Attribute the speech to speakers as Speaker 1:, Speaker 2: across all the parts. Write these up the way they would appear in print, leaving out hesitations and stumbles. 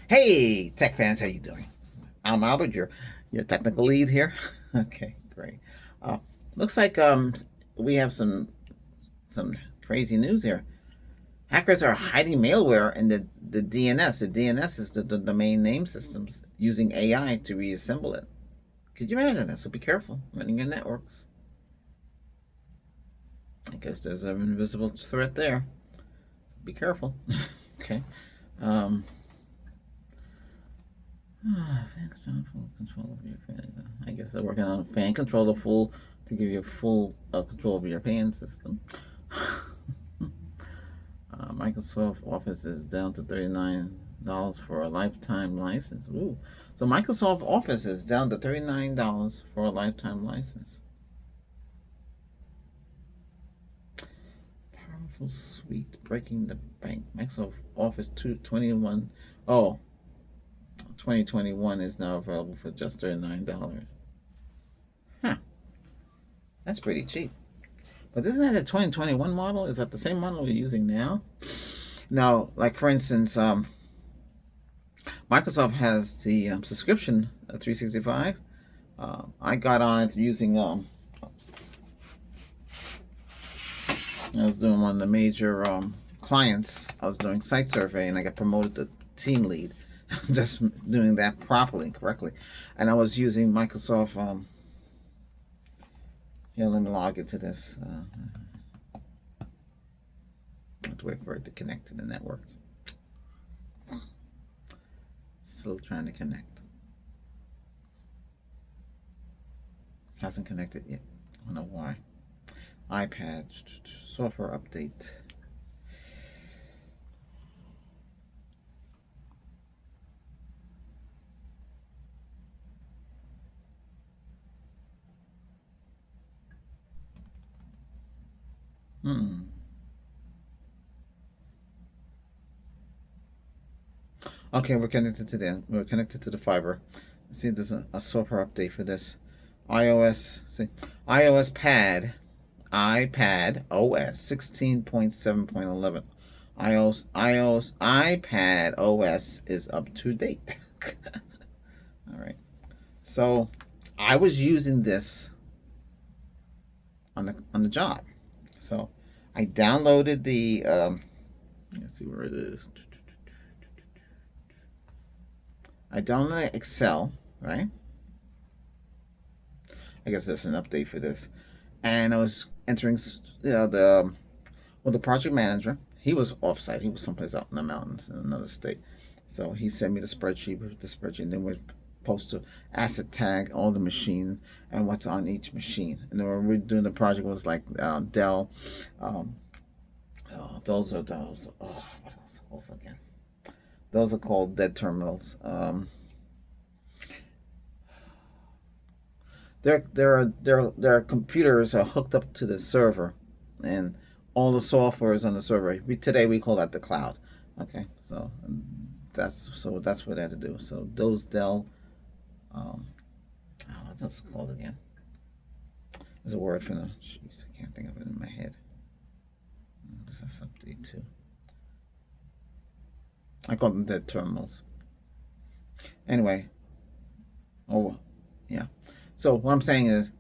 Speaker 1: Hey, tech fans, how you doing? I'm Albert, your technical lead here. Okay, great. Uh, looks like we have some crazy news here. Hackers are hiding malware in the DNS. The DNS is the domain name systems using AI to reassemble it. Could you imagine that? So be careful running your networks. I guess there's an invisible threat there. So be careful. Okay. Um, fan control, full control of your fan. I guess they're working on fan control to give you full control over your fan system. Microsoft Office is down to $39 for a lifetime license. Ooh, so Microsoft Office is down to $39 for a lifetime license. Powerful suite breaking the bank. Microsoft Office 221. Oh, 2021 is now available for just $39. Huh, that's pretty cheap. But isn't that the 2021 model? Is that the same model we're using now? Now, like for instance, Microsoft has the subscription 365. I got on it using. I was doing one of the major clients. I was doing site survey, and I got promoted to team lead. Just doing that properly, correctly, and I was using Microsoft. Here, let me log into this. I have to wait for it to connect to the network. Still trying to connect. Hasn't connected yet. I don't know why. iPad software update. Okay, we're connected to the fiber. See, there's a software update for this. iOS, see, iOS pad, iPad OS 16.7.11. iOS iPad OS is up to date. All right. So I was using this on the job. So I downloaded the let's see where it is. I downloaded Excel, right? I guess that's an update for this. And I was entering the project manager. He was offsite. He was someplace out in the mountains in another state. So he sent me the spreadsheet with the spreadsheet. And then we're supposed to asset tag all the machines and what's on each machine. And then when we were doing the project, it was like Dell. Those are those. Oh, what else again? Those are called dead terminals. Their computers are hooked up to the server, and all the software is on the server. Today we call that the cloud. Okay, so that's what I had to do. So those Dell, what's that called again? There's a word for them. Jeez, I can't think of it in my head. This is update too. I call them dead terminals. Anyway, oh yeah. So what I'm saying is,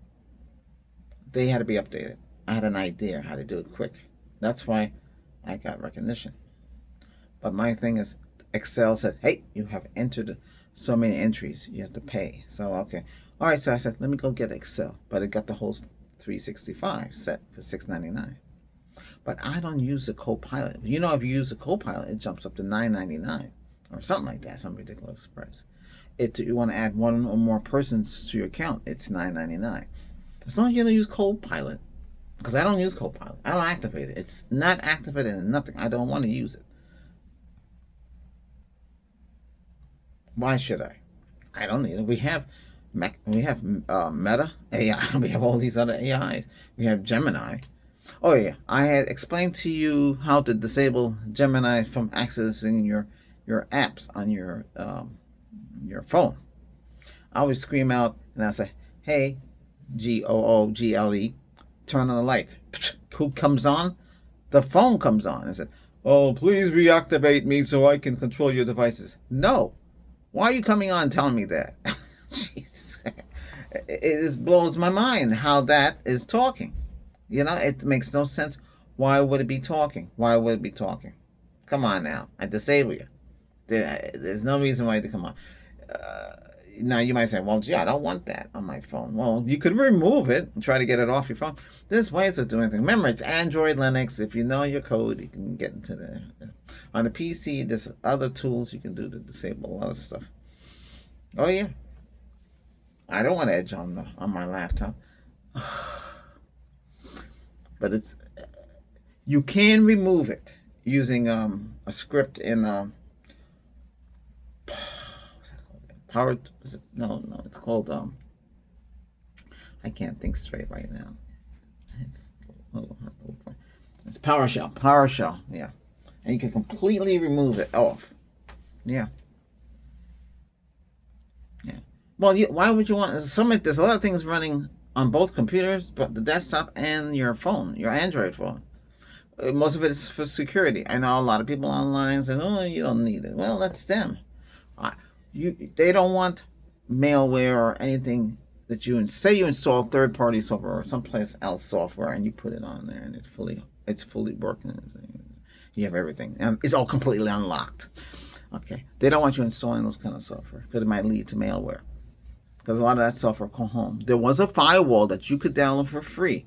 Speaker 1: they had to be updated. I had an idea how to do it quick. That's why I got recognition. But my thing is, Excel said, "Hey, you have entered so many entries. You have to pay." So okay, all right. So I said, "Let me go get Excel," but it got the whole 365 set for $6.99. But I don't use the Copilot. You know, if you use the Copilot, it jumps up to $9.99 or something like that, some ridiculous price. You want to add one or more persons to your account, it's $9.99. As long as you don't use Copilot, because I don't use Copilot, I don't activate it. It's not activated in nothing. I don't want to use it. Why should I? I don't need it. We have Meta AI. We have all these other AIs. We have Gemini. Oh yeah, I had explained to you how to disable Gemini from accessing your apps on your phone. I always scream out and I say, "Hey, Google, turn on the light." Who comes on? The phone comes on. I said, Oh, please reactivate me so I can control your devices. No. Why are you coming on telling me that? Jesus. It blows my mind how that is talking. It makes no sense. Why would it be talking? Why would it be talking? Come on now. I disable you. There's no reason why to come on. Uh, Now you might say, well, gee, I don't want that on my phone. Well, you could remove it and try to get it off your phone. There's ways of doing things. Remember, it's Android, Linux. If you know your code, you can get into the. On the PC, there's other tools you can do to disable a lot of stuff. Oh yeah, I don't want Edge on my laptop, but you can remove it using a script in what's that called? Power. Is it, no, it's called I can't think straight right now. It's it's PowerShell. PowerShell, yeah, and you can completely remove it off. Yeah, yeah. Well, why would you want? There's a lot of things running on both computers, but the desktop and your phone, your Android phone. Most of it is for security. I know a lot of people online say, "Oh, you don't need it." Well, that's them. They don't want malware or anything that say you install third-party software or someplace else software and you put it on there and it's fully working. You have everything and it's all completely unlocked. Okay, they don't want you installing those kind of software because it might lead to malware. Because a lot of that software come home. There was a firewall that you could download for free,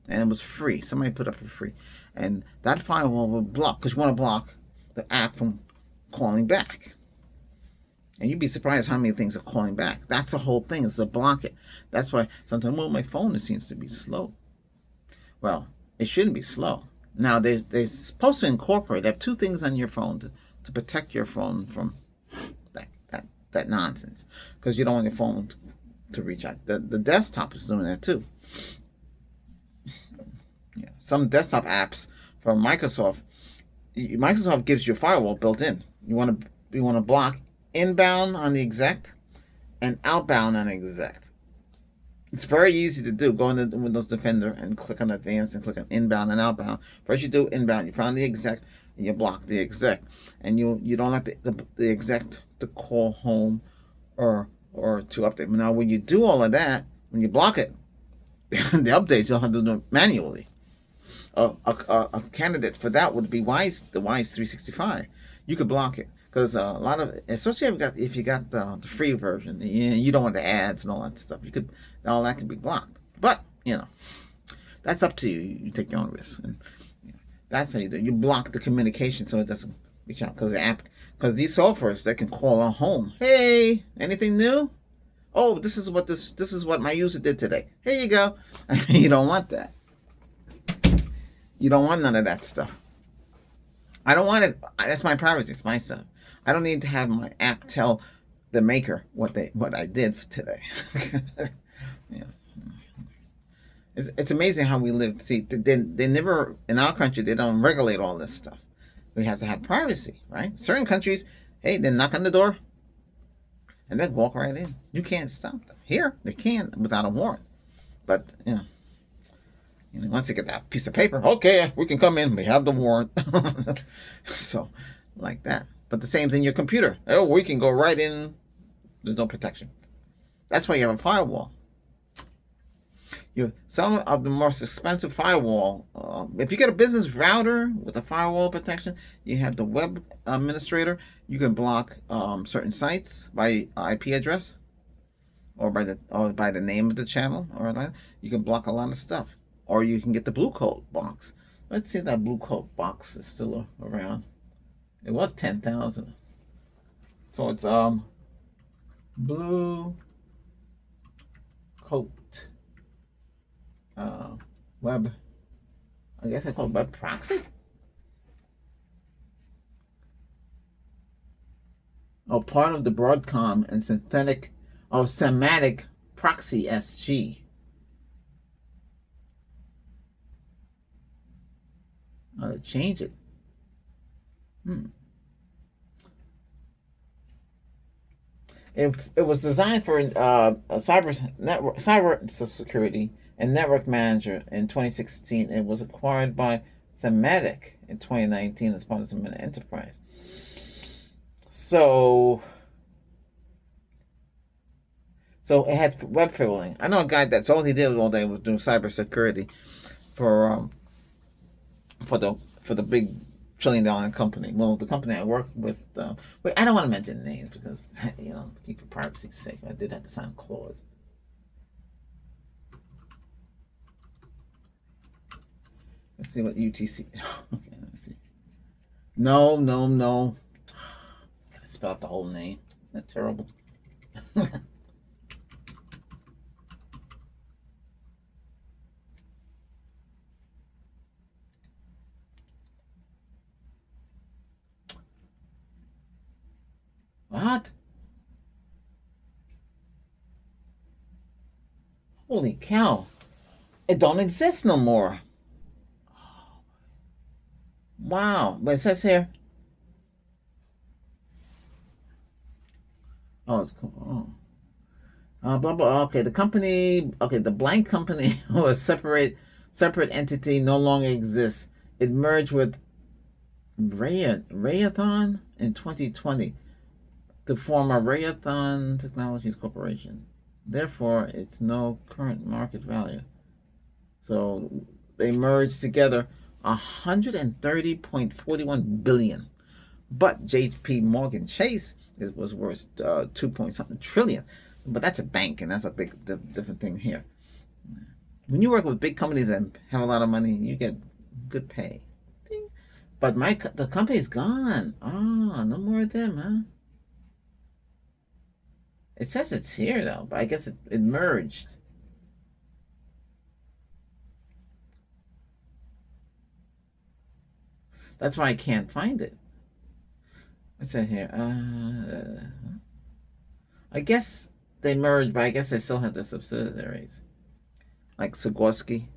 Speaker 1: and it was free. Somebody put it up for free, and that firewall will block because you want to block the app from calling back. And you'd be surprised how many things are calling back. That's the whole thing, is to block it. That's why sometimes, well, my phone seems to be slow. Well, it shouldn't be slow. Now, they're supposed to incorporate, they have two things on your phone to protect your phone from that nonsense. Because you don't want your phone to reach out. The desktop is doing that too. Yeah. Some desktop apps from Microsoft gives you a firewall built in. You want to block inbound on the exec and outbound on the exec. It's very easy to do. Go into Windows Defender and click on Advanced and click on Inbound and Outbound. First you do inbound, you find the exec and you block the exec, and you don't let the exec to call home or to update. Now when you do all of that, when you block it, the updates you'll have to do it manually. A candidate for that would be the Wise 365. You could block it. Because a lot of, especially if you got the free version, you don't want the ads and all that stuff. All that can be blocked. But that's up to you. You take your own risk, and that's how you do it. You block the communication so it doesn't reach out. Because these softwares, they can call on home. Hey, anything new? Oh, this is what my user did today. Here you go. You don't want that. You don't want none of that stuff. I don't want it. That's my privacy. It's my stuff. I don't need to have my app tell the maker what I did today. Yeah, it's amazing how we live. See, they never, in our country, they don't regulate all this stuff. We have to have privacy, right? Certain countries, hey, they knock on the door and they walk right in. You can't stop them. Here, they can without a warrant. But once they get that piece of paper, okay, we can come in. We have the warrant. So, like that. But the same thing, your computer. Oh, we can go right in. There's no protection. That's why you have a firewall. Some of the most expensive firewall, if you get a business router with a firewall protection, you have the web administrator. You can block certain sites by IP address or by the name of the channel, or that. You can block a lot of stuff. Or you can get the Blue Coat box. Let's see if that Blue Coat box is still around. It was 10,000. So it's Blue Coat web. I guess I call it web proxy. Oh, part of the Broadcom and Symantec Proxy SG. Change it. It was designed for cyber security and network manager in 2016. It was acquired by Semitic in 2019 as part of Semitic Enterprise. So it had web filling. I know a guy that's all he did all day was doing cybersecurity for the big $1 trillion company. Well, the company I work with. Wait, I don't want to mention names because to keep for privacy's sake, I did have to sign a clause. Let's see what UTC. Okay, let me see. No. Gotta spell out the whole name. Isn't that terrible? What? Holy cow. It don't exist no more. Wow. But it says here. Oh, it's cool. Oh. Blah blah. Okay, the company. Okay, the blank company or separate entity no longer exists. It merged with Raytheon in 2020 to form a Raytheon Technologies Corporation. Therefore, it's no current market value. So they merged together 130.41 billion. But JP Morgan Chase was worth 2 point something trillion. But that's a bank, and that's a big different thing here. When you work with big companies that have a lot of money, you get good pay. But the company's gone. Oh, no more of them, huh? It says it's here though, but I guess it merged. That's why I can't find it. What's that here? I guess they merged, but I guess they still have the subsidiaries. Like Sikorsky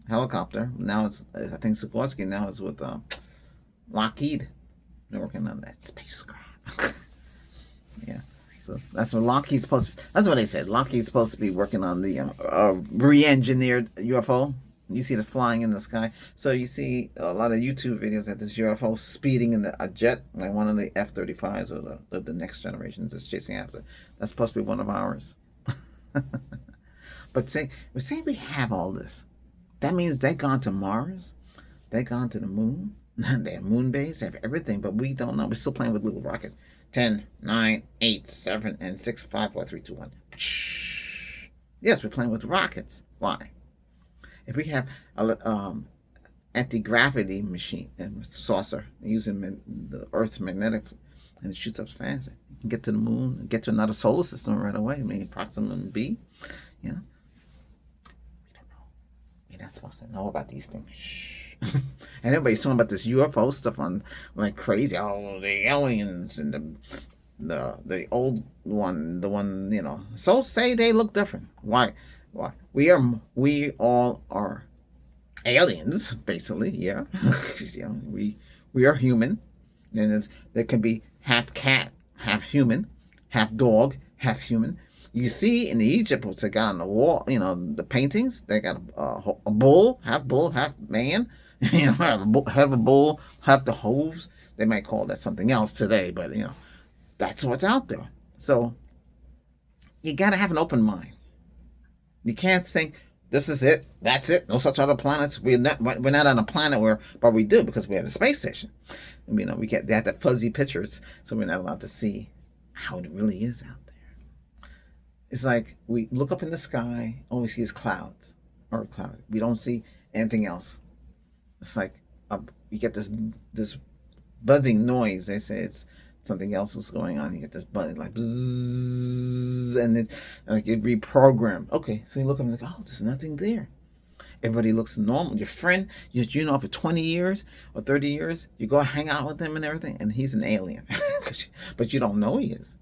Speaker 1: helicopter. Now I think Sikorsky now is with Lockheed. They're working on that spacecraft. Yeah. So that's what Lockheed's supposed to. That's what they said. Lockheed's supposed to be working on the re-engineered UFO. You see it flying in the sky. So you see a lot of YouTube videos of this UFO speeding in a jet, like one of the F-35s or the next generations is chasing after. That's supposed to be one of ours. But we're saying we have all this. That means they've gone to Mars. They've gone to the moon. They have moon base. They have everything, but we don't know. We're still playing with little rockets. 10, 9, 8, 7, and 6, 5, 4, 3, 2, 1. Yes, we're playing with rockets. Why? If we have a anti-gravity machine and saucer using the Earth's magnetic, and it shoots up fast, you can get to the moon and get to another solar system right away. I mean, Proxima B, we don't know. We're not supposed to know about these things. Shh. And everybody's talking about this UFO stuff on like crazy. Oh, the aliens and the old one, the one So say they look different. Why? We all are aliens, basically. Yeah, we are human, and there can be half cat, half human, half dog, half human. You see in the Egypt what's they got on the wall, the paintings. They got a bull, half man. Have a bull, have the hooves. They might call that something else today, but that's what's out there. So you got to have an open mind. You can't think this is it, that's it. No such other planets. We're not on a planet but we do because we have a space station. They have that fuzzy pictures, so we're not allowed to see how it really is out there. It's like we look up in the sky, all we see is clouds or cloud. We don't see anything else. It's like you get this buzzing noise. They say it's something else is going on. You get this buzz like bzzz, and it reprogrammed. Okay, so you look up and like, oh, there's nothing there. Everybody looks normal. Your friend, for 20 years or 30 years, you go hang out with him and everything, and he's an alien, but you don't know he is.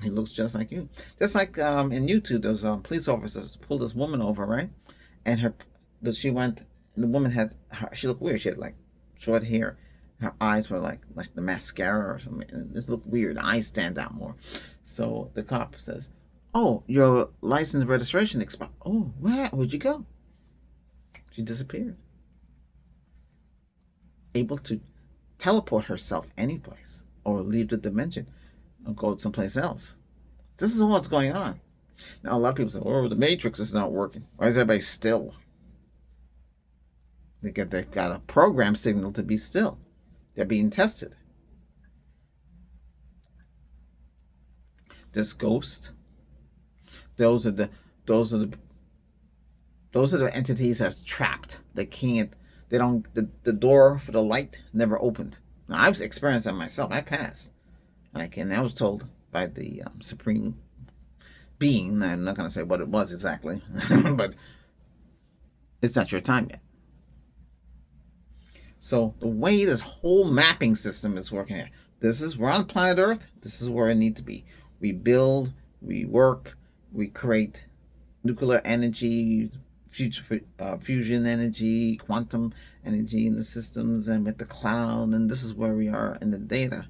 Speaker 1: He looks just like you. Just like in YouTube, those police officers pulled this woman over, right? And the woman she looked weird. She had like short hair. Her eyes were like the mascara or something. This looked weird. Eyes stand out more. So the cop says, "Oh, your license and registration expired." Oh, where'd you go? She disappeared. able to teleport herself anyplace or leave the dimension or go someplace else. This is what's going on. Now, a lot of people say, oh, the Matrix is not working. Why is everybody still? They got a program signal to be still. They're being tested. This ghost. Those are the entities that's trapped. They can't. They don't. The door for the light never opened. Now, I've experienced that myself. I passed. And I was told by the supreme being. I'm not going to say what it was exactly, but it's not your time yet. So the way this whole mapping system is working here, we're on planet Earth. This is where it needs to be. We build, we work, we create nuclear energy, fusion energy, quantum energy in the systems, and with the cloud. And this is where we are in the data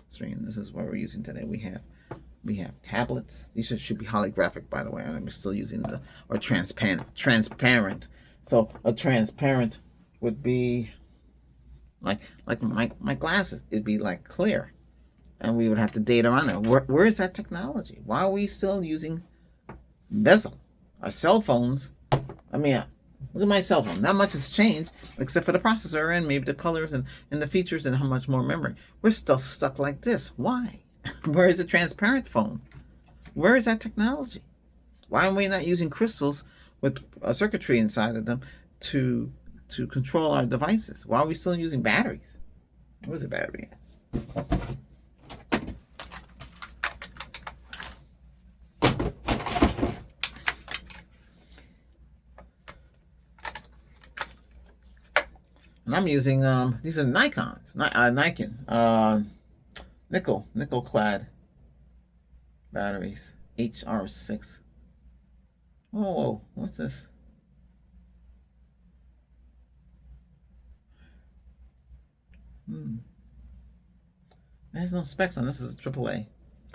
Speaker 1: stream. This is what we're using today. We have tablets. These should be holographic, by the way. I'm still using or transparent. So a transparent would be like my glasses. It'd be like clear, and we would have the data on there. Where is that technology? Why are we still using bezel? Our cell phones. I mean, look at my cell phone. Not much has changed except for the processor and maybe the colors and the features and how much more memory. We're still stuck like this. Why? Where is the transparent phone? Where is that technology? Why are we not using crystals with a circuitry inside of them to control our devices? Why are we still using batteries? Where's the battery at? And I'm using these are Nikons, Nikon, nickel clad batteries, HR6. Whoa, what's this? There's no specs on this. Is AAA.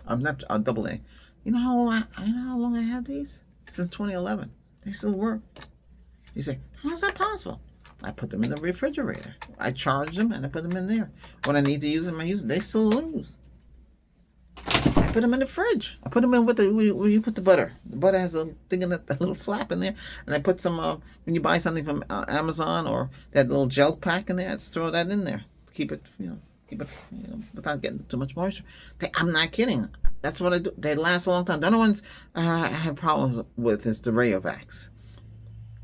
Speaker 1: I'm not double A. You know how long I had these? Since 2011. They still work. You say, how's that possible? I put them in the refrigerator. I charge them and I put them in there. When I need to use them, I use them. They still lose. I put them in the fridge. I put them in with where you put the butter. The butter has a thing in it, a little flap in there. And I put some, when you buy something from Amazon or that little gel pack in there, I just throw that in there. Keep it without getting too much moisture. I'm not kidding. That's what I do. They last a long time. The other ones I have problems with is the Rayovacs.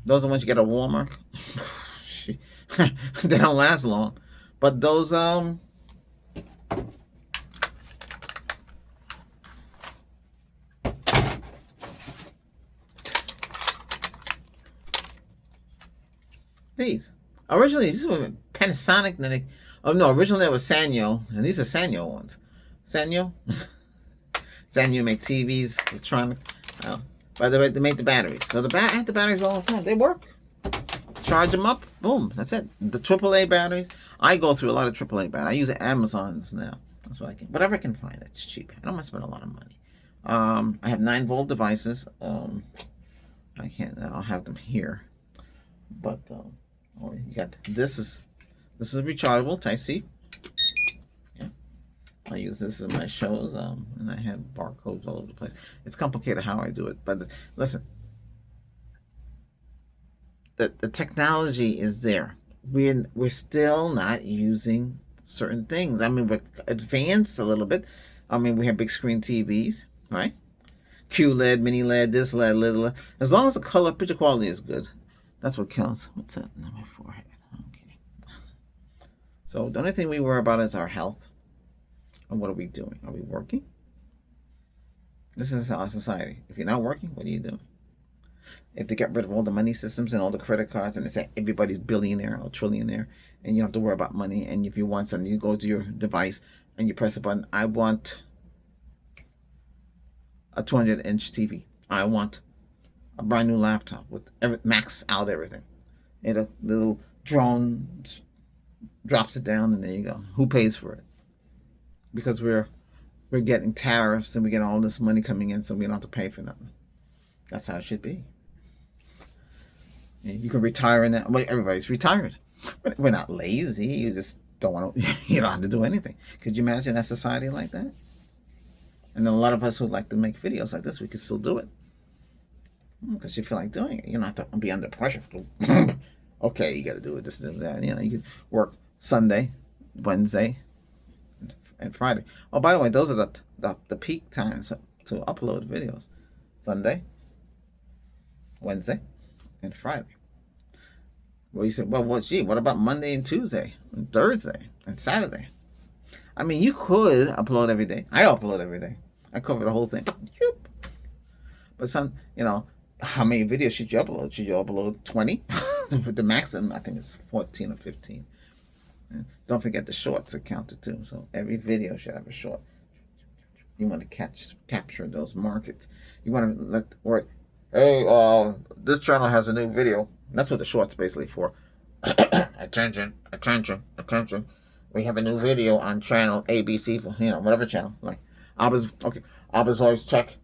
Speaker 1: Those are the ones you get a warmer. They don't last long. But those these were Panasonic. Then originally it was Sanyo, and these are Sanyo ones. Sanyo make TVs, electronic. By the way, they make the batteries. So I have the batteries all the time. They work. Charge them up, boom, that's it. The AAA batteries, I go through a lot of AAA batteries. I use Amazon's now. That's what I can, whatever I can find that's cheap. I don't want to spend a lot of money. I have 9-volt devices. I'll have them here. But you got this is rechargeable Type-C. Yeah, I use this in my shows. And I have barcodes all over the place. It's complicated how I do it, but listen. The technology is there. We're still not using certain things. I mean, we're advanced a little bit. I mean, we have big screen TVs, right? QLED, mini LED, this LED, little LED. As long as the color picture quality is good, that's what counts. What's that on my forehead? Okay. So the only thing we worry about is our health. And what are we doing? Are we working? This is our society. If you're not working, what are you doing? If they get rid of all the money systems and all the credit cards and they say everybody's billionaire or trillionaire and you don't have to worry about money, and if you want something, you go to your device and you press a button. I want a 200-inch TV. I want a brand new laptop with max out everything. And a little drone drops it down and there you go. Who pays for it? Because we're getting tariffs and we get all this money coming in, so we don't have to pay for nothing. That's how it should be. You can retire in that. Well, everybody's retired. But we're not lazy. You just don't want to. You don't have to do anything. Could you imagine a society like that? And then a lot of us who like to make videos like this, we could still do it because you feel like doing it. You don't have to be under pressure. Okay, you got to do it. This and that. You know, you could work Sunday, Wednesday, and Friday. Oh, by the way, those are the peak times to upload videos: Sunday, Wednesday, and Friday. Well, you said, well, what about Monday and Tuesday, and Thursday, and Saturday? I mean, you could upload every day. I upload every day. I cover the whole thing. But how many videos should you upload? Should you upload 20? The maximum, I think, is 14 or 15. And don't forget the shorts are counted too. So every video should have a short. You want to capture those markets. You want to hey, this channel has a new video. That's what the shorts basically for. Attention, attention, attention. We have a new video on channel ABC, whatever channel. Like Abba's Voice Check.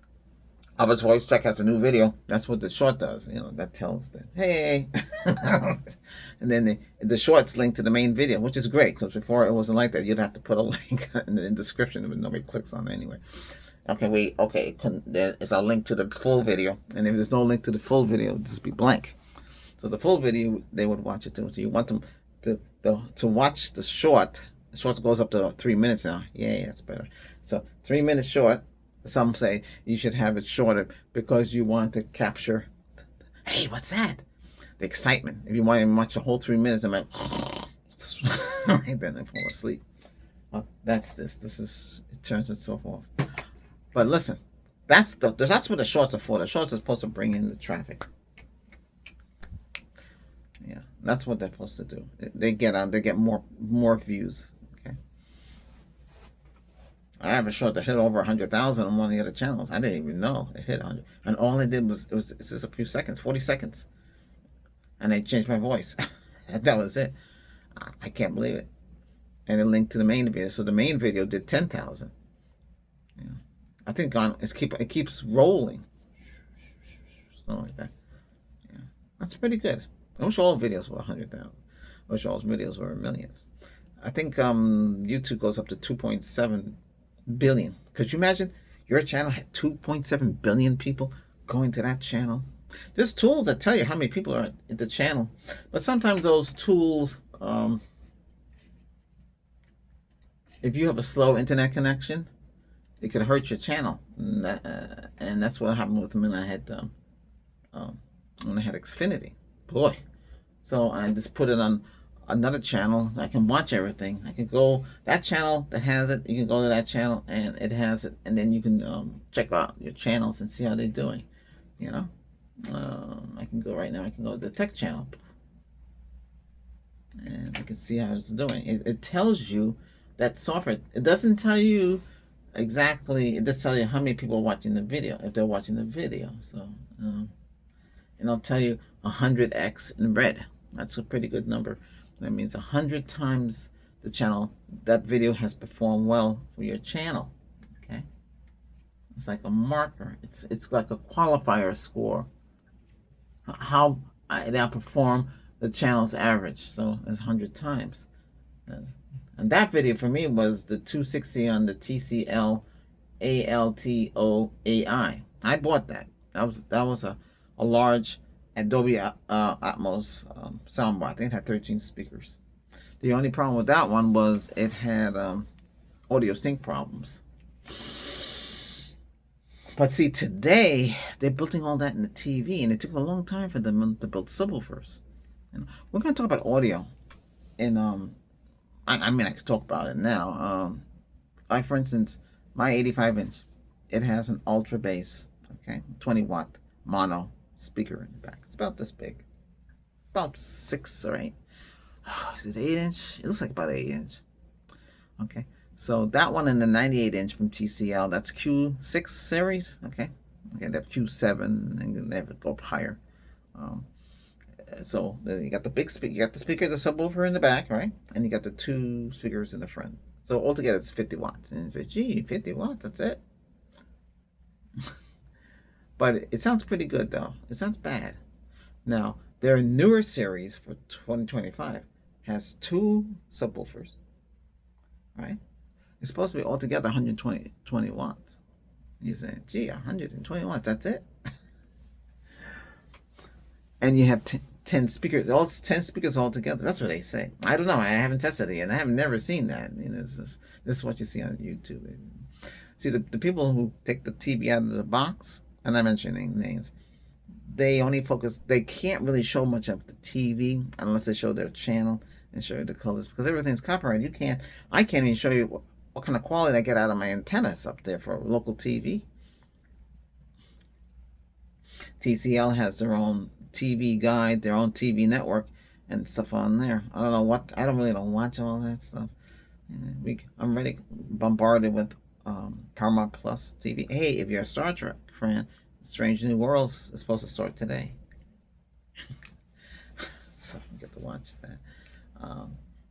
Speaker 1: Abba's Voice Check has a new video. That's what the short does. That tells them, hey. And then the shorts link to the main video, which is great, because before it wasn't like that. You'd have to put a link in the description, but nobody clicks on it anyway. It's a link to the full video, and if there's no link to the full video, it'll just be blank. So the full video, they would watch it too. So you want them to watch the short. The short goes up to 3 minutes now. Yeah, that's better. So 3 minutes short. Some say you should have it shorter because you want to capture, hey, what's that? The excitement. If you want to watch the whole 3 minutes, I'm like, right then I fall asleep. Well, that's this. It turns itself off. But listen, that's what the shorts are for. The shorts are supposed to bring in the traffic. Yeah, that's what they're supposed to do. They get more views. Okay. I have a short that hit over 100,000 on one of the other channels. I didn't even know it hit 100, and all it did was it's just a few seconds, 40 seconds, and they changed my voice. That was it. I can't believe it. And it linked to the main video, so the main video did 10,000. Yeah, I think it keeps rolling, something like that. Yeah, that's pretty good. I wish all videos were 100,000. I wish all videos were 1 million. I think YouTube goes up to 2.7 billion. Could you imagine your channel had 2.7 billion people going to that channel? There's tools that tell you how many people are at the channel, but sometimes those tools, if you have a slow internet connection, it could hurt your channel, and that's what happened with me when I had Xfinity. Boy, so I just put it on another channel. I can watch everything. I can go that channel that has it. You can go to that channel and it has it, and then you can check out your channels and see how they're doing. I can go right now. I can go to the tech channel, and I can see how it's doing. It tells you that software. It doesn't tell you exactly. It just tells you how many people are watching the video if they're watching the video. So, and I'll tell you 100x in red. That's a pretty good number. That means 100 times the channel, that video has performed well for your channel. Okay, it's like a marker. It's like a qualifier score. How they outperform the channel's average. So it's 100 times. And that video for me was the 260 on the TCL ALTO-AI. I bought that. That was a large Dolby Atmos soundbar. I think it had 13 speakers. The only problem with that one was it had audio sync problems. But see, today they're building all that in the TV, and it took a long time for them to build subwoofers. And we're going to talk about audio. And I mean, I could talk about it now. For instance, my 85-inch, it has an ultra bass, 20-watt mono speaker in the back. It's about this big, about 6 or 8. Is it 8-inch? It looks like about 8-inch. Okay, so that one in the 98-inch from TCL, that's Q6 series. Okay, they have Q7, and they have to go up higher. So you got the big speaker, you got the speaker, the subwoofer in the back, right? And you got the 2 speakers in the front. So altogether it's 50 watts. And you say, gee, 50 watts, that's it. But it sounds pretty good though. It sounds bad. Now, there are newer series for 2025 has two subwoofers, right? It's supposed to be altogether 120 watts. You say, gee, 120 watts, that's it? And you have 10 speakers, all 10 speakers all together. That's what they say. I don't know. I haven't tested it, and I have never seen that. This is what you see on YouTube. See, the people who take the TV out of the box, and I'm mentioning names, they only focus, they can't really show much of the TV unless they show their channel and show you the colors, because everything's copyrighted. I can't even show you what kind of quality I get out of my antennas up there for local TV. TCL has their own TV guide, their own TV network, and stuff on there. I don't know what, I don't really don't watch all that stuff. I'm already bombarded with Paramount Plus TV. Hey, if you're a Star Trek fan, Strange New Worlds is supposed to start today. So you get to watch that.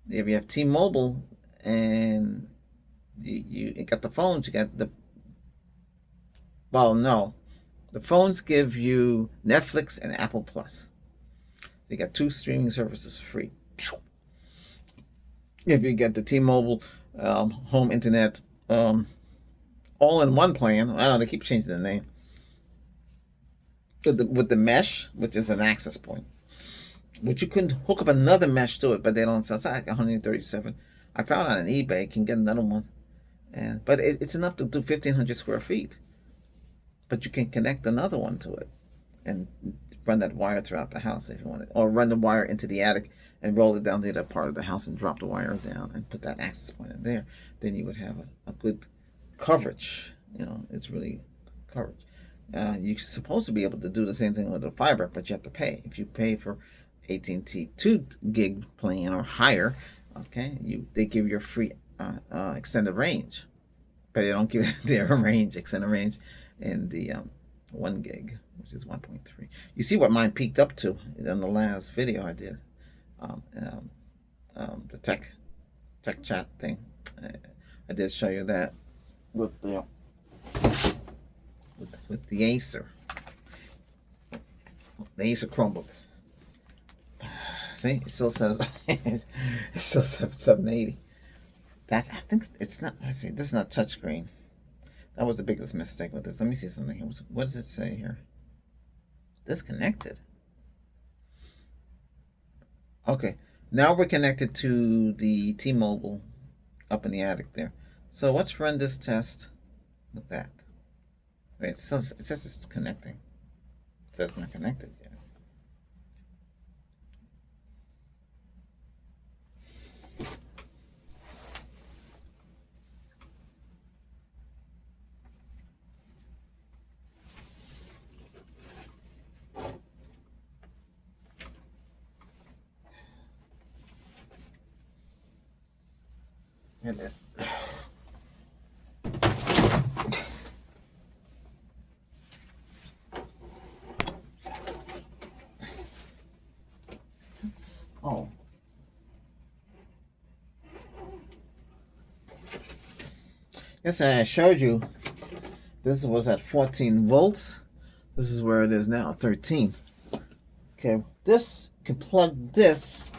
Speaker 1: If you have T-Mobile and you got the phones, you got the, well, no. The phones give you Netflix and Apple Plus. You got two streaming services free. If you get the T-Mobile home internet all-in-one plan, I don't know, they keep changing the name. With the mesh, which is an access point, which you can hook up another mesh to it, but they don't sell. It's like 137. I found on eBay, you can get another one, but it's enough to do 1,500 square feet. But you can connect another one to it and run that wire throughout the house if you want it, or run the wire into the attic and roll it down to the other part of the house and drop the wire down and put that access point in there. Then you would have a good coverage. It's really coverage. You're supposed to be able to do the same thing with the fiber, but you have to pay. If you pay for AT&T 2 gig plan or higher, okay, they give you a free extended range, but they don't give their range, extended range, in the 1 gig, which is 1.3. You see what mine peaked up to in the last video I did, the tech chat thing. I did show you that with the Acer, Chromebook. See, it still says it still says 780. I think it's not. Let's see, this is not touchscreen. That was the biggest mistake with this. Let me see something here. What does it say here? Disconnected. Okay, now we're connected to the T-Mobile up in the attic there. So let's run this test with that. Wait, it says it's connecting. It says it's not connected yet. Oh. Yes, I showed you. This was at 14 volts. This is where it is now, 13. Okay, this, you can plug this.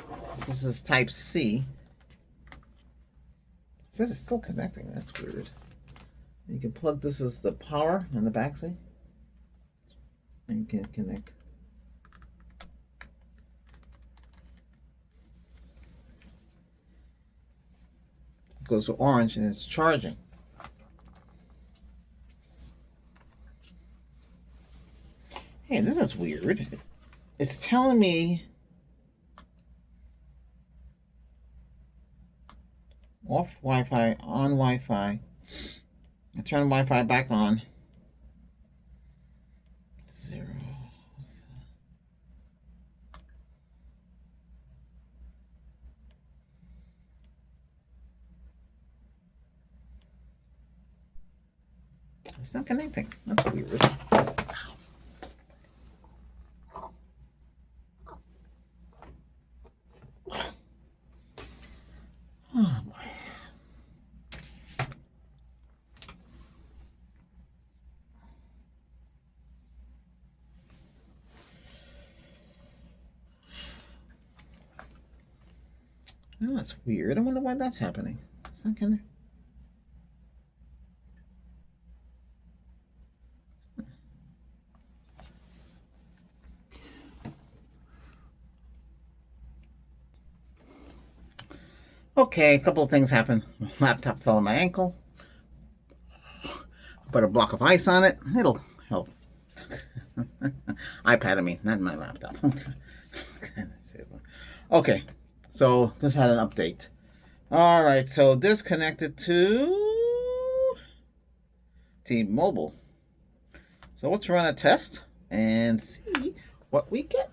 Speaker 1: This is type C. It says it's still connecting. That's weird. You can plug this as the power on the back, see? And you can connect. It goes to orange and it's charging. Hey, this is weird. It's telling me off Wi-Fi, on Wi-Fi. I turn Wi-Fi back on. 0. It's not connecting. That's weird. Oh boy. Oh, that's weird. I wonder why that's happening. It's not gonna. Okay, a couple of things happened. Laptop fell on my ankle. Put a block of ice on it. It'll help. iPad, I mean, not my laptop. Okay, so this had an update. All right, so this connected to T-Mobile. So let's run a test and see what we get.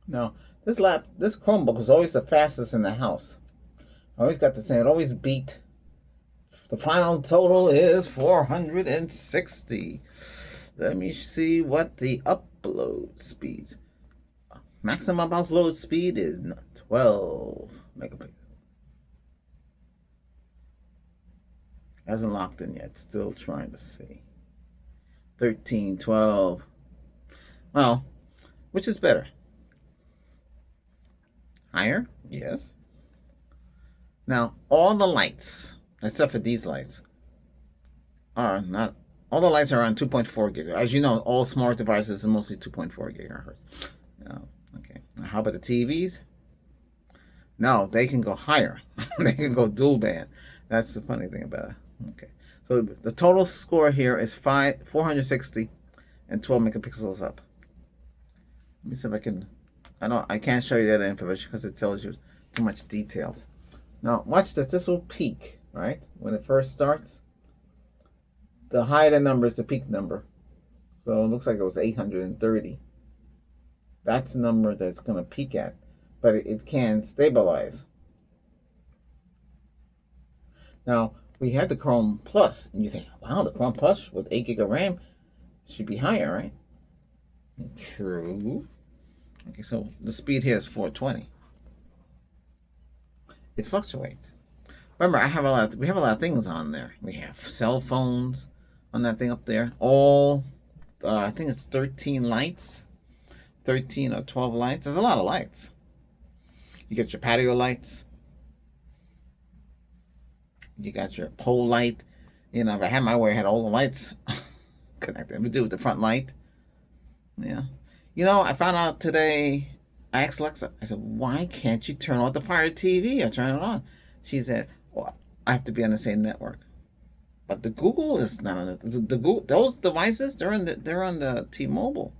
Speaker 1: Now, this Chromebook was always the fastest in the house. I always got the same. It always beat. The final total is 460. Let me see what the upload speeds. Maximum upload speed is 12 megapixels. Hasn't locked in yet. Still trying to see. 13, 12. Well, which is better? Higher? Yes. Now, all the lights, except for these lights, are not. All the lights are on 2.4 gigahertz. As you know, all smart devices are mostly 2.4 gigahertz. Okay. Now, how about the TVs? No, they can go higher. They can go dual band. That's the funny thing about it. Okay. So the total score here is 460 and 12 megapixels up. Let me see if I can. I can't show you that information because it tells you too much details. Now, watch this. This will peak, right? When it first starts. The higher the number is the peak number. So it looks like it was 830. That's the number that's going to peak at. But it can stabilize. Now, we have the Chrome Plus. And you think, wow, the Chrome Plus with 8 gig of RAM should be higher, right? True. Okay, so the speed here is 420. It fluctuates. Remember, we have a lot of things on there. We have cell phones on that thing up there. All, I think it's 13 lights. 13 or 12 lights. There's a lot of lights. You get your patio lights. You got your pole light. You know, if I had my way, I had all the lights connected. We do with the front light. Yeah. You know, I found out today, I asked Alexa, I said, why can't you turn off the Fire TV or turn it on? She said, well, I have to be on the same network. But the Google is not on the Google, those devices, they're on the T-Mobile.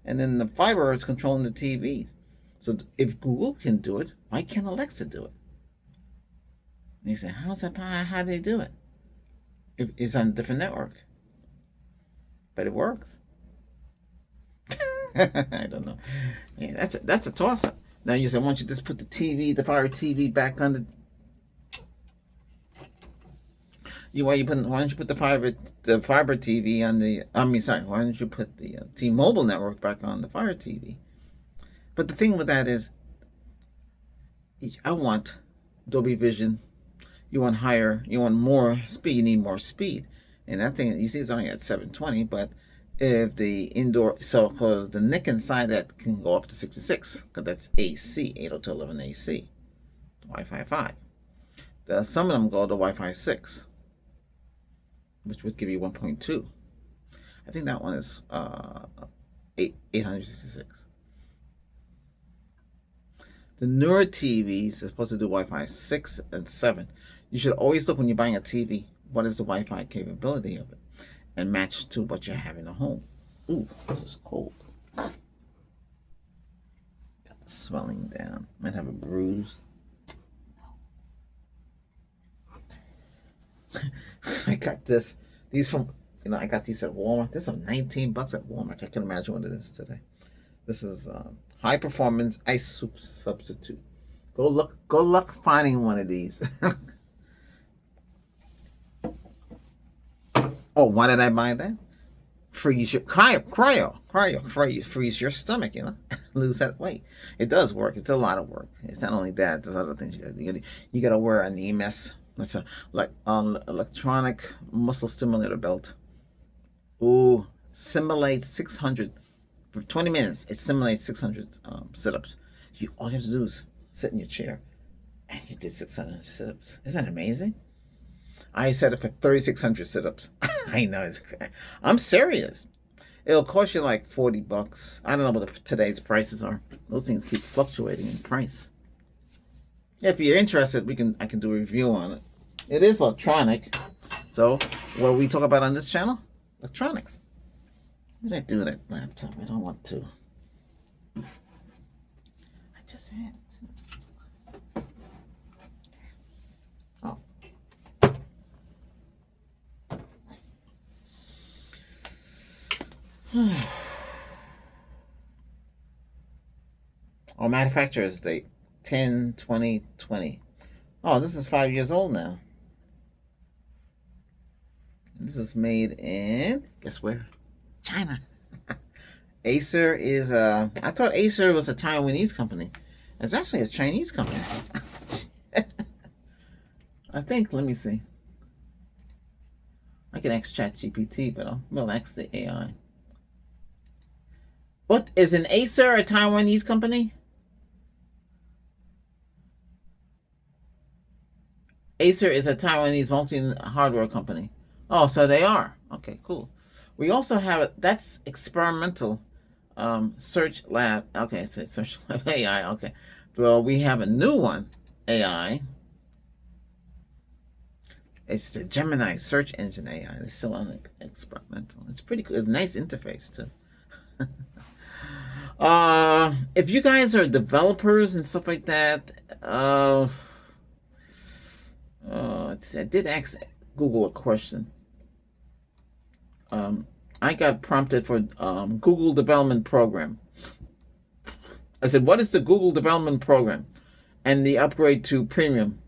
Speaker 1: And then the fiber is controlling the TVs. So if Google can do it, why can't Alexa do it? And you say, how's that? How do they do it? It's on a different network. But it works. I don't know. Yeah, that's a toss up. Now you say, why don't you just put the Fire TV back on the. Why don't you put the fiber TV on the? Why don't you put the T-Mobile network back on the Fire TV? But the thing with that is, I want Dolby Vision. You want higher. You want more speed. You need more speed. And that thing, you see, it's only at 720, but if the indoor, so because the NIC inside that can go up to 66, because that's AC, 802.11 AC, Wi-Fi 5. Some of them go to Wi-Fi 6, which would give you 1.2. I think that one is 866. The newer TVs are supposed to do Wi-Fi 6 and 7. You should always look when you're buying a TV, what is the Wi-Fi capability of it, and match to what you have in the home. Ooh, this is cold. Got the swelling down. Might have a bruise. I got these from, I got these at Walmart. This is $19 at Walmart. I can imagine what it is today. This is high performance ice soup substitute. Go look finding one of these. Oh, why did I buy that? Freeze your freeze your stomach, lose that weight. It does work. It's a lot of work. It's not only that. There's other things you gotta wear an EMS. That's a like electronic muscle stimulator belt. Ooh, simulates 600 for 20 minutes. It simulates 600 sit-ups. All you have to do is sit in your chair, and you did 600 sit-ups. Isn't that amazing? I set up for 3,600 sit-ups. I know it's crazy. I'm serious. It'll cost you like $40. I don't know what today's prices are. Those things keep fluctuating in price. If you're interested, I can do a review on it. It is electronic. So what we talk about on this channel? Electronics. What did I do with that laptop? I don't want to. I just had to. Oh. Oh, manufacturer's date 10/20/20. Oh, this is 5 years old now. This is made in, guess where? China. Acer is I thought Acer was a Taiwanese company. It's actually a Chinese company. I think, let me see. I can ask ChatGPT, but I'll ask the AI. What is an Acer a Taiwanese company? Acer is a Taiwanese multi-hardware company. Oh, so they are. Okay, cool. We also have that's experimental search lab. Okay, so search lab AI. Okay, well, we have a new one AI. It's the Gemini search engine AI. It's still on experimental. It's pretty cool. It's a nice interface too. If you guys are developers and stuff like that, I did ask Google a question. I got prompted for Google Development Program. I said, what is the Google Development Program? And the upgrade to Premium.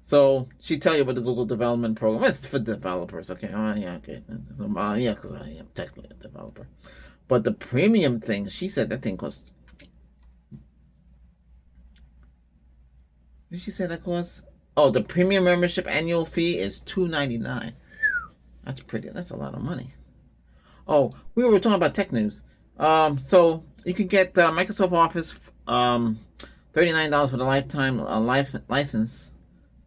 Speaker 1: So she tell you what the Google Development Program is. It's for developers. Okay. Oh, yeah, okay. So, yeah, because I am technically a developer. But the Premium thing, she said that thing costs... What did she say that costs? Oh, the Premium membership annual fee is $2.99. That's a lot of money. Oh, we were talking about tech news. So you can get Microsoft Office $39 for the lifetime license.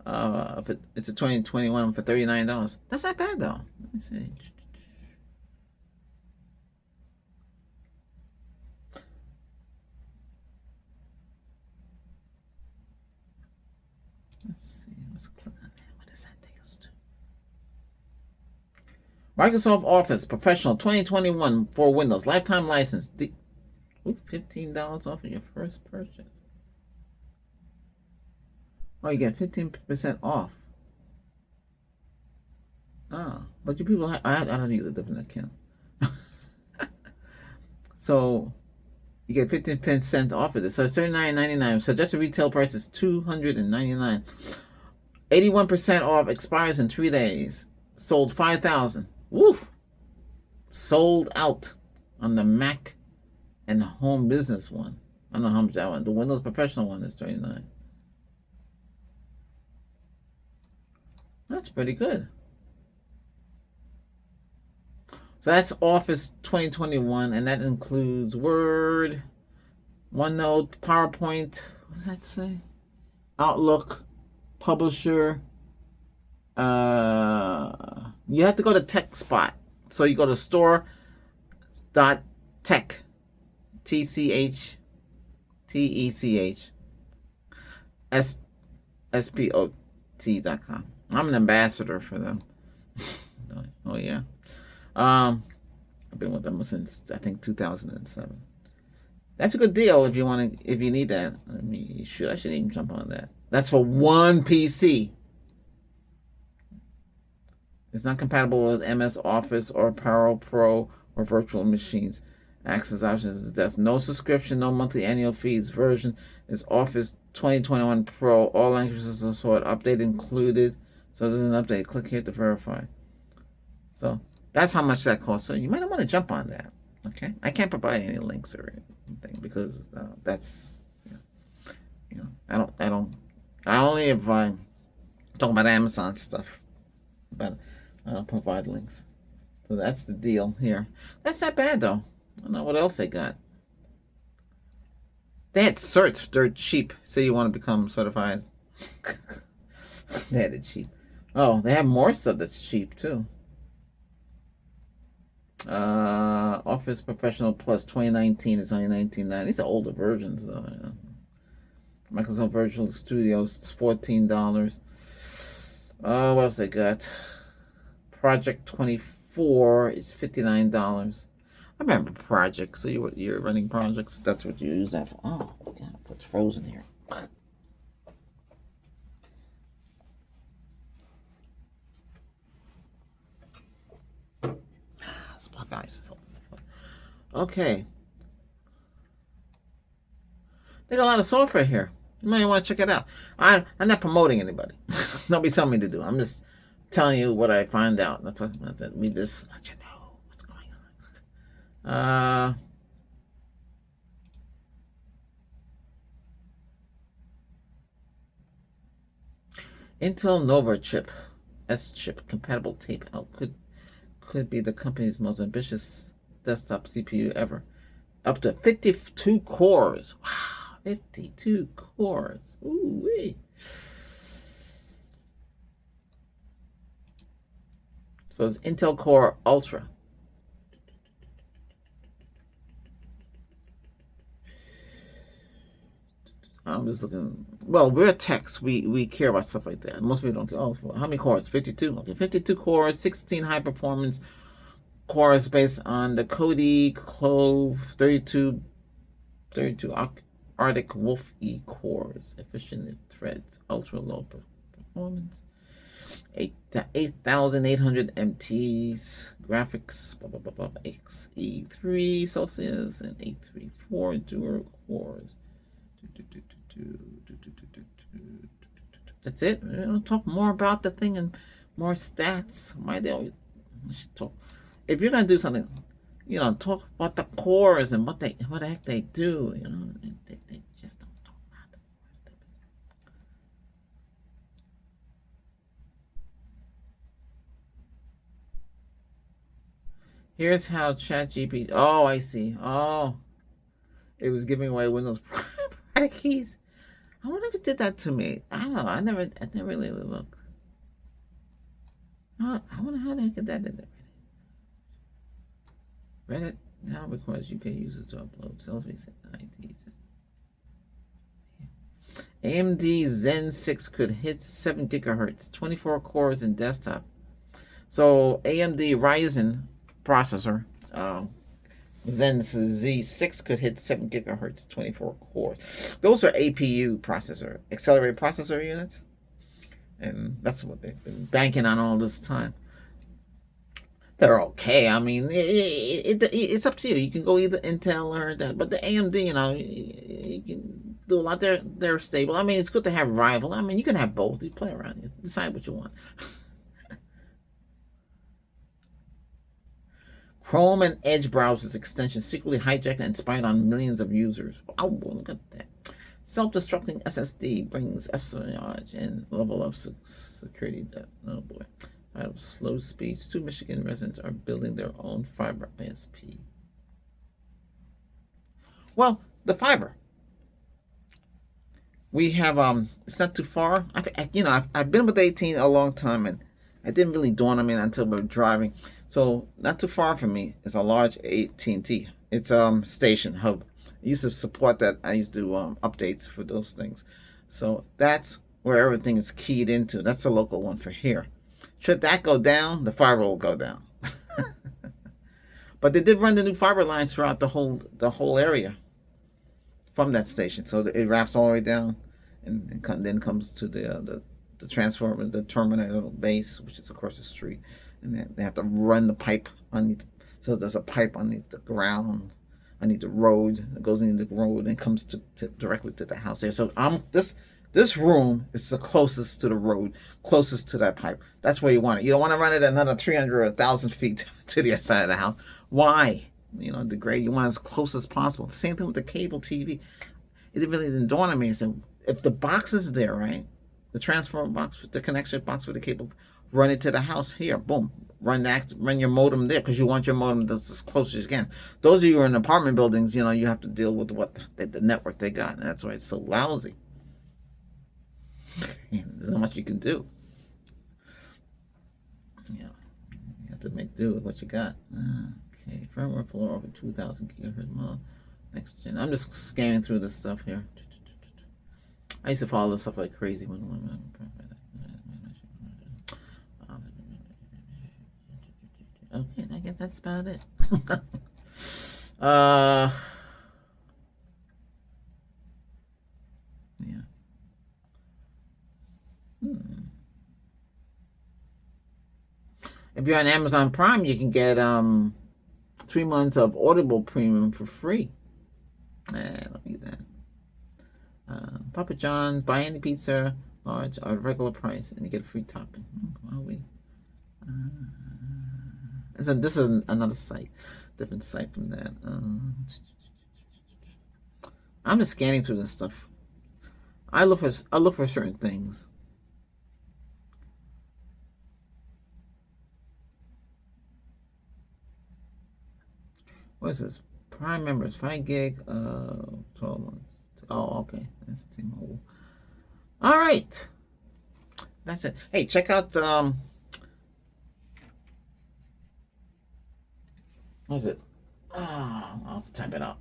Speaker 1: If it's a 2021 for $39. That's not bad though. Let me see. Let's see. Let's click on that. What does that take us to? Microsoft Office Professional 2021 for Windows lifetime license. $15 off of your first purchase. Oh, you get 15% off. Oh, but you people, I don't use a different account. So you get 15% off of this. So it's $39.99. Suggested retail price is $299. 81% off, expires in 3 days. Sold 5,000. Woo! Sold out on the Mac and Home Business one. I don't know how much that one. The Windows Professional one is $39. That's pretty good. So that's Office 2021, and that includes Word, OneNote, PowerPoint. What does that say? Outlook, Publisher. You have to go to TechSpot. So you go to store.tech, TechSpot.com. I'm an ambassador for them. Oh yeah. I've been with them since I think 2007. That's a good deal if you need that. I mean, I should even jump on that. That's for one PC. It's not compatible with MS Office or Power Pro or virtual machines. Access options is that's no subscription, no monthly annual fees. Version is Office 2021 Pro. All languages are supported. Update included. So there's an update. Click here to verify. So that's how much that costs. So you might want to jump on that. Okay, I can't provide any links or anything because that's I only if I'm talking about Amazon stuff, but I don't provide links. So that's the deal here. That's not bad though. I don't know what else they got. They had certs, they're cheap. Say you want to become certified. They had it cheap. Oh, they have more stuff that's cheap too. Office Professional Plus 2019 is only $19.99. These are older versions though. Microsoft Virtual Studios is $14. Oh, what else they got? Project 24 is $59. I remember Project. So you're running projects. That's what you use that for. Oh, God, it's frozen here. Spot guys. Okay. They got a lot of software here. You might want to check it out. I'm not promoting anybody. Nobody's telling me to do. I'm just telling you what I find out. That's it. We just let you know what's going on. Intel Nova chip, S chip compatible tape out could be the company's most ambitious desktop CPU ever. Up to 52 cores. Wow, 52 cores. Ooh wee. So it's Intel Core Ultra. I'm just looking. Well, we're techs. We care about stuff like that. Most people don't care. Oh, how many cores? 52. Okay, 52 cores, 16 high performance cores based on the Kodi Clove 32 Arctic Wolf E cores. Efficient threads, ultra low performance. 8,800 MTs, graphics, XE3 Celsius, and 834 dual cores. That's it. We'll talk more about the thing and more stats. Why they always should talk. If you're gonna do something, talk about the cores and what the heck they do. They just don't talk about the cores. Here's how ChatGPT. Oh, I see. Oh, it was giving away Windows product keys. I wonder if it did that to me. I don't know. I never really look. I wonder how the heck did that did Reddit now requires UK users to upload selfies and IDs. AMD Zen 6 could hit 7 gigahertz, 24 cores in desktop. So AMD Ryzen processor, Zen Z6 could hit 7 gigahertz, 24 cores. Those are APU processor, accelerated processor units. And that's what they've been banking on all this time. They're okay. I mean, it's up to you. You can go either Intel or that. But the AMD, you can do a lot. They're stable. I mean, it's good to have rival. I mean, you can have both. You play around. You decide what you want. Chrome and Edge browsers extensions secretly hijacked and spied on millions of users. Wow, look at that. Self-destructing SSD brings espionage and level of security depth. Oh boy. Out of slow speeds, 2 Michigan residents are building their own fiber ISP. Well, the fiber. We have it's not too far. I've been with AT a long time, and it didn't really dawn on me until we were driving. So not too far from me is a large AT&T. It's station hub. I used to support that. I used to do updates for those things. So that's where everything is keyed into. That's the local one for here. Should that go down, the fiber will go down. But they did run the new fiber lines throughout the whole area from that station. So it wraps all the way down, and then comes to the transformer, the terminal base, which is across the street. And they have to run the pipe underneath. So there's a pipe underneath the ground, underneath the road. It goes into the road and comes to directly to the house there. So this This room is the closest to the road, closest to that pipe. That's where you want it. You don't want to run it another 300 or 1,000 feet to the other side of the house. Why? You know, degrade. You want it as close as possible. Same thing with the cable TV. It really didn't dawn on me. So if the box is there, right? The transfer box, the connection box with the cable, run it to the house here. Boom. Run your modem there because you want your modem that's as close as you can. Those of you who are in apartment buildings, you know, you have to deal with what the network they got. And that's why it's so lousy. There's not much you can do. Yeah, you have to make do with what you got. Okay, firmware floor over 2,000 gigahertz model. Next gen. I'm just scanning through this stuff here. I used to follow this stuff like crazy. Okay, I guess that's about it. Yeah. If you're on Amazon Prime, you can get 3 months of Audible Premium for free. I don't need that. Papa John's, buy any pizza, large or regular price, and you get a free topping. So this is another site, different site from that. I'm just scanning through this stuff. I look for certain things. What is this? Prime members, 5 gig, 12 months. Oh, okay. That's T-Mobile. All right. That's it. Hey, check out what is it? Oh, I'll type it out.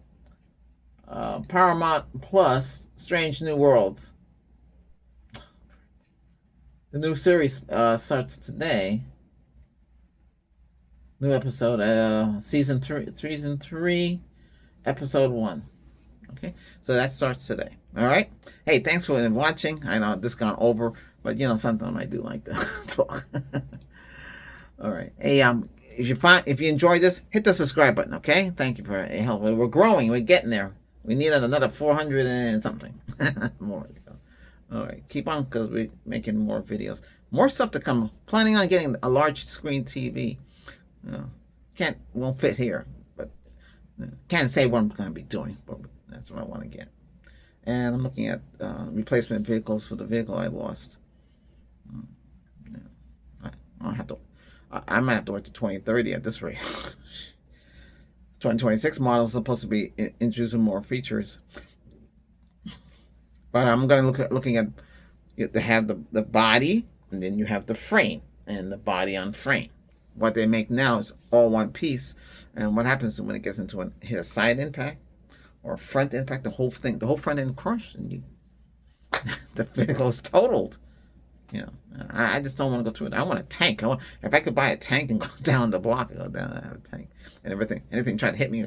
Speaker 1: Paramount Plus, Strange New Worlds. The new series starts today. New episode, season 3, episode 1. Okay, so that starts today. All right. Hey, thanks for watching. I know this gone over, but you know sometimes I do like to talk. All right. Hey, if you enjoyed this, hit the subscribe button. Okay. Thank you for your help. We're growing. We're getting there. We need another 400 and something more. All right. Keep on because we're making more videos, more stuff to come. Planning on getting a large screen TV. Won't fit here, but can't say what I'm going to be doing, but that's what I want to get. And I'm looking at replacement vehicles for the vehicle I lost. I might have to wait to 2030 at this rate. 2026 model is supposed to be introducing more features, but I'm going to looking at they have the body, and then you have the frame and the body on frame. What they make now is all one piece, and what happens when it gets into hit a side impact or a front impact, the whole front end crushed, and the vehicle is totaled. You know, I just don't want to go through it. I want a tank. If I could buy a tank and go down the block, I'd go down and have a tank, and anything try to hit me,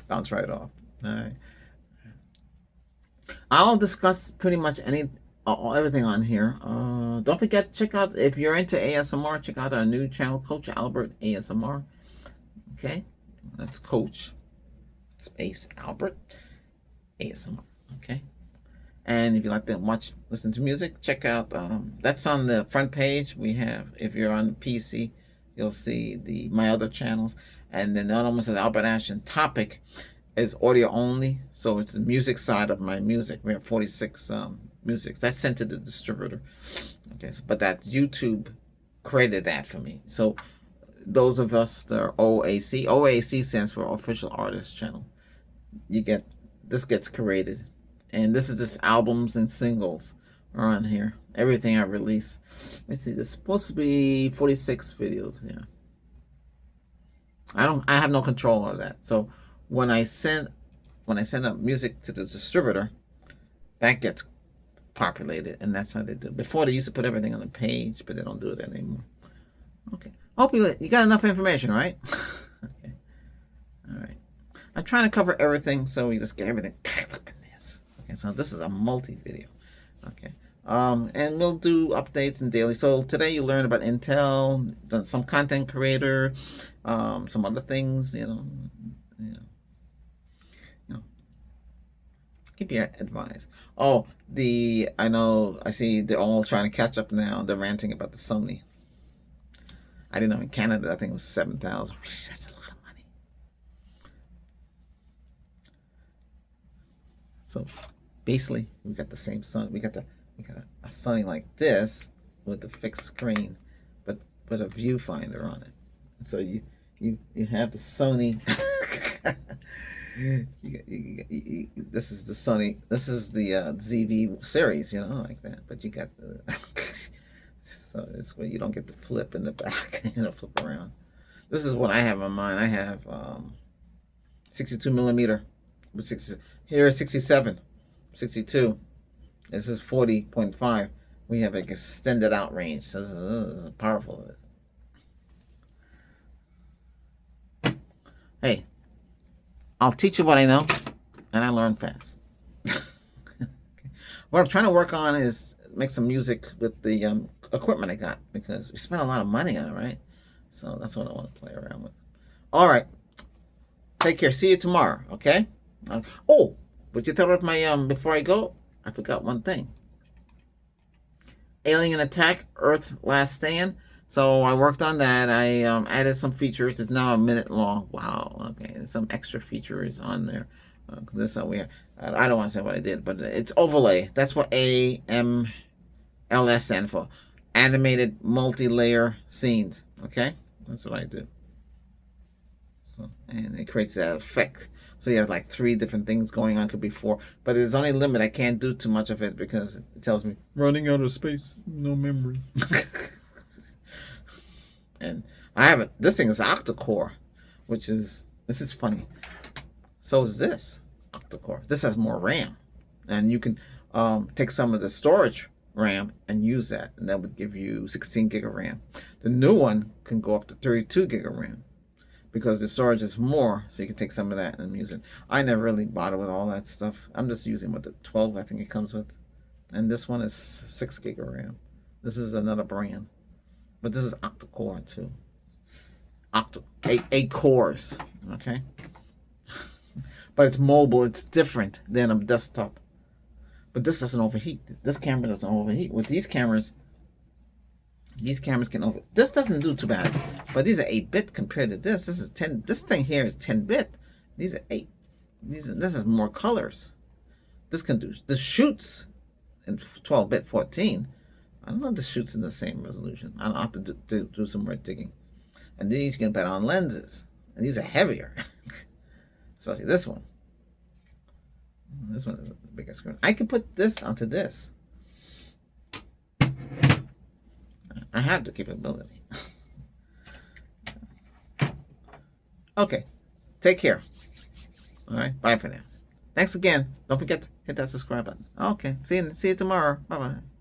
Speaker 1: bounce right off. All right. I'll discuss pretty much everything on here. Don't forget to check out, if you're into ASMR, check out our new channel, Coach Albert ASMR. Okay, that's Coach Space Albert ASMR. Okay, and if you like to listen to music, check out that's on the front page. We have, if you're on PC, you'll see my other channels, and then the other one says Albert Ashton. Topic is audio only, so it's the music side of my music. We have 46 music that's sent to the distributor. Okay, but that YouTube created that for me. So those of us that are OAC stands for Official Artist Channel. This gets created, and this is just albums and singles are on here. Everything I release. Let's see. There's supposed to be 46 videos. Yeah. I have no control of that. So when I send up music to the distributor, that gets populated, and that's how they do it. Before, they used to put everything on the page, but they don't do it anymore. Okay. Hopefully you got enough information, right? Okay. All right. I'm trying to cover everything, so we just get everything packed up in this. Okay, so this is a multi-video. Okay. And we'll do updates and daily. So today you learned about Intel, some content creator, some other things, Keep you advised. Oh, I know. I see they're all trying to catch up now. They're ranting about the Sony. I didn't know in Canada. I think it was 7,000. That's a lot of money. So basically, we got the same Sony. We got a Sony like this with the fixed screen, but a viewfinder on it. So you have the Sony. This is the Sony. This is the ZV series, like that. But you got the so it's where you don't get the flip in the back, flip around. This is what I have in mind. I have 62 millimeter, with 60. Here is 67, 62. This is 40.5. We have like extended out range. So this is powerful. Hey, I'll teach you what I know, and I learn fast. What I'm trying to work on is make some music with the equipment I got, because we spent a lot of money on it, right? So that's what I want to play around with. All right. Take care. See you tomorrow, okay? Oh, but you thought of my, before I go, I forgot one thing. Alien Attack, Earth Last Stand. So I worked on that. I added some features. It's now a minute long. Wow. Okay. And some extra features on there. This is we. I don't want to say what I did, but it's overlay. That's what AMLS stand for. Animated multi-layer scenes. Okay. That's what I do. So, and it creates that effect. So you have like 3 different things going on. Could be 4, but there's only a limit. I can't do too much of it because it tells me running out of space, no memory. And I have it. This thing is octa-core, this is funny. So is this octa-core. This has more RAM, and you can take some of the storage RAM and use that, and that would give you 16 gig of RAM. The new one can go up to 32 gig of RAM because the storage is more, so you can take some of that and use it. I never really bother with all that stuff. I'm just using what the 12 I think it comes with, and this one is 6 gig of RAM. This is another brand. But this is octa-core too. 8 cores, okay? But it's mobile. It's different than a desktop. But this doesn't overheat. This camera doesn't overheat. With these cameras can over. This doesn't do too bad. But these are 8-bit compared to this. This is 10. This thing here is 10-bit. These are 8. This is more colors. This shoots in 12-bit 14. I don't know if this shoots in the same resolution. I'll have to do some more digging. And these you can bet on lenses. And these are heavier. Especially this one. This one is a bigger screen. I can put this onto this. I have the capability. Okay. Take care. All right. Bye for now. Thanks again. Don't forget to hit that subscribe button. Okay. See you tomorrow. Bye-bye.